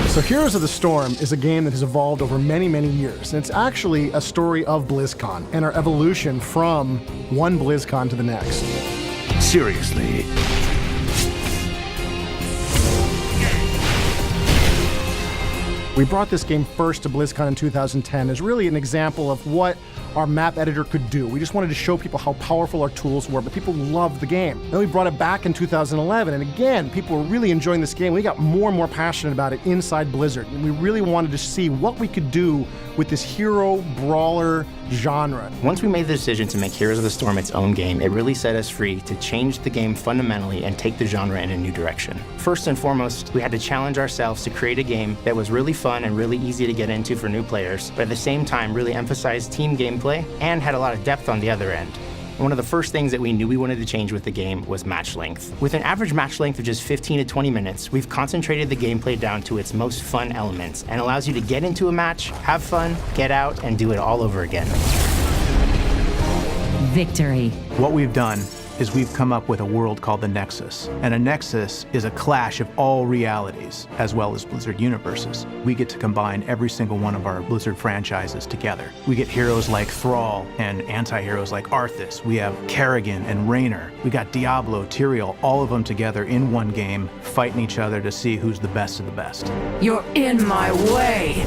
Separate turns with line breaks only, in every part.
So Heroes of the Storm is a game that has evolved over many, many years, and it's actually a story of BlizzCon and our evolution from one BlizzCon to the next.
Seriously.
We brought this game first to BlizzCon in 2010 as really an example of what our map editor could do. We just wanted to show people how powerful our tools were, but people loved the game. Then we brought it back in 2011, and again, people were really enjoying this game. We got more and more passionate about it inside Blizzard, and we really wanted to see what we could do with this hero brawler genre.
Once we made the decision to make Heroes of the Storm its own game, it really set us free to change the game fundamentally and take the genre in a new direction. First and foremost, we had to challenge ourselves to create a game that was really fun and really easy to get into for new players, but at the same time really emphasized team gameplay and had a lot of depth on the other end. One of the first things that we knew we wanted to change with the game was match length. With an average match length of just 15 to 20 minutes, we've concentrated the gameplay down to its most fun elements and allows you to get into a match, have fun, get out, and do it all over again.
Victory.
What we've done is we've come up with a world called the Nexus. And a Nexus is a clash of all realities, as well as Blizzard universes. We get to combine every single one of our Blizzard franchises together. We get heroes like Thrall and anti-heroes like Arthas. We have Kerrigan and Raynor. We got Diablo, Tyrael, all of them together in one game, fighting each other to see who's the best of the best.
You're in my way.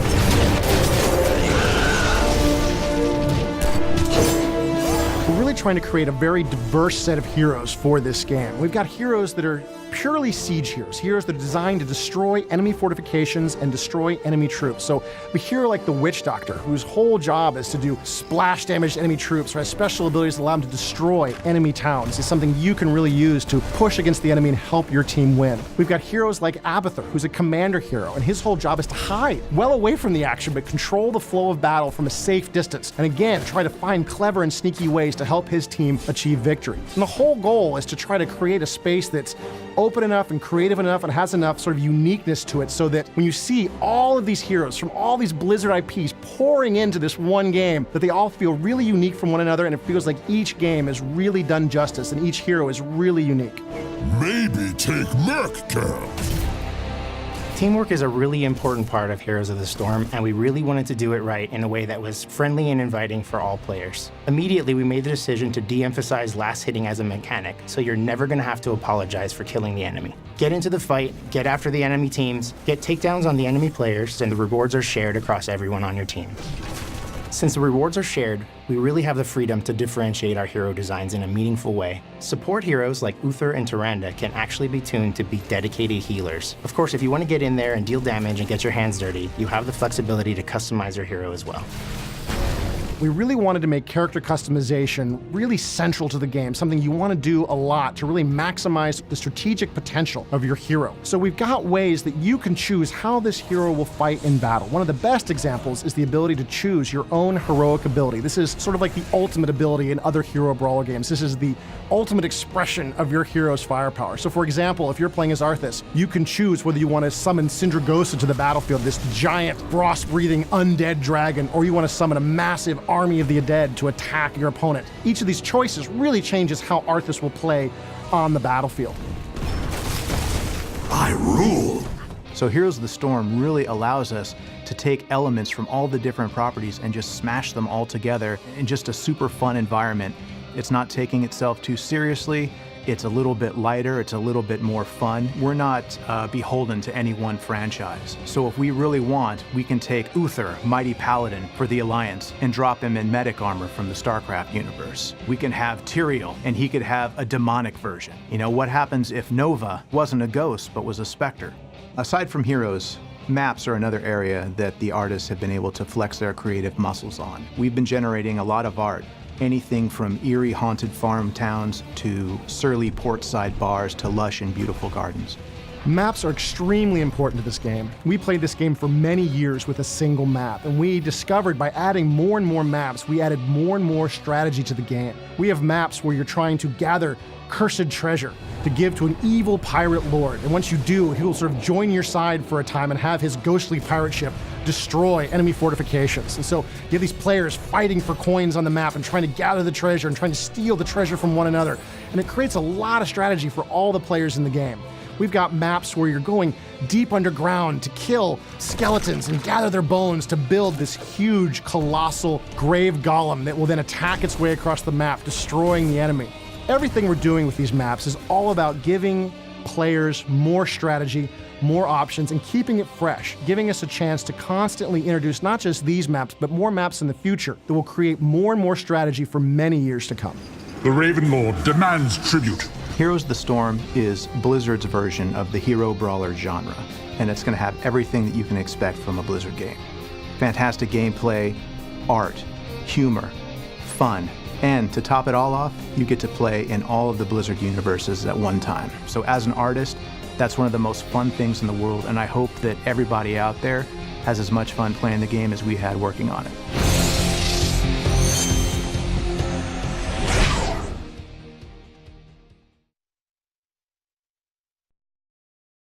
We're really trying to create a very diverse set of heroes for this game. We've got heroes that are purely siege heroes, heroes that are designed to destroy enemy fortifications and destroy enemy troops. So a hero like the Witch Doctor, whose whole job is to do splash damage to enemy troops, or has special abilities that allow him to destroy enemy towns, is something you can really use to push against the enemy and help your team win. We've got heroes like Abathur, who's a commander hero, and his whole job is to hide well away from the action, but control the flow of battle from a safe distance, and again, try to find clever and sneaky ways to help his team achieve victory. And the whole goal is to try to create a space that's open enough and creative enough and has enough sort of uniqueness to it so that when you see all of these heroes from all these Blizzard IPs pouring into this one game, that they all feel really unique from one another, and it feels like each game is really done justice and each hero is really unique.
Maybe take Merc Camp.
Teamwork is a really important part of Heroes of the Storm, and we really wanted to do it right in a way that was friendly and inviting for all players. Immediately, we made the decision to de-emphasize last hitting as a mechanic, so you're never going to have to apologize for killing the enemy. Get into the fight, get after the enemy teams, get takedowns on the enemy players, and the rewards are shared across everyone on your team. Since the rewards are shared, we really have the freedom to differentiate our hero designs in a meaningful way. Support heroes like Uther and Tyrande can actually be tuned to be dedicated healers. Of course, if you want to get in there and deal damage and get your hands dirty, you have the flexibility to customize your hero as well.
We really wanted to make character customization really central to the game, something you want to do a lot to really maximize the strategic potential of your hero. So we've got ways that you can choose how this hero will fight in battle. One of the best examples is the ability to choose your own heroic ability. This is sort of like the ultimate ability in other hero brawler games. This is the ultimate expression of your hero's firepower. So for example, if you're playing as Arthas, you can choose whether you want to summon Sindragosa to the battlefield, this giant frost-breathing undead dragon, or you want to summon a massive army of the undead to attack your opponent. Each of these choices really changes how Arthas will play on the battlefield.
I rule.
So Heroes of the Storm really allows us to take elements from all the different properties and just smash them all together in just a super fun environment. It's not taking itself too seriously. It's a little bit lighter, it's a little bit more fun. We're not beholden to any one franchise. So if we really want, we can take Uther, Mighty Paladin for the Alliance, and drop him in medic armor from the StarCraft universe. We can have Tyrael, and he could have a demonic version. You know, what happens if Nova wasn't a ghost, but was a specter? Aside from heroes, maps are another area that the artists have been able to flex their creative muscles on. We've been generating a lot of art. Anything from eerie haunted farm towns to surly portside bars to lush and beautiful gardens.
Maps are extremely important to this game. We played this game for many years with a single map, and we discovered by adding more and more maps, we added more and more strategy to the game. We have maps where you're trying to gather cursed treasure to give to an evil pirate lord, and once you do, he will sort of join your side for a time and have his ghostly pirate ship destroy enemy fortifications. And so you have these players fighting for coins on the map and trying to gather the treasure and trying to steal the treasure from one another. And it creates a lot of strategy for all the players in the game. We've got maps where you're going deep underground to kill skeletons and gather their bones to build this huge, colossal grave golem that will then attack its way across the map, destroying the enemy. Everything we're doing with these maps is all about giving players more strategy, more options, and keeping it fresh, giving us a chance to constantly introduce not just these maps, but more maps in the future that will create more and more strategy for many years to come.
The Raven Lord demands tribute.
Heroes of the Storm is Blizzard's version of the hero brawler genre, and it's going to have everything that you can expect from a Blizzard game. Fantastic gameplay, art, humor, fun, and to top it all off, you get to play in all of the Blizzard universes at one time. So as an artist, that's one of the most fun things in the world, and I hope that everybody out there has as much fun playing the game as we had working on it.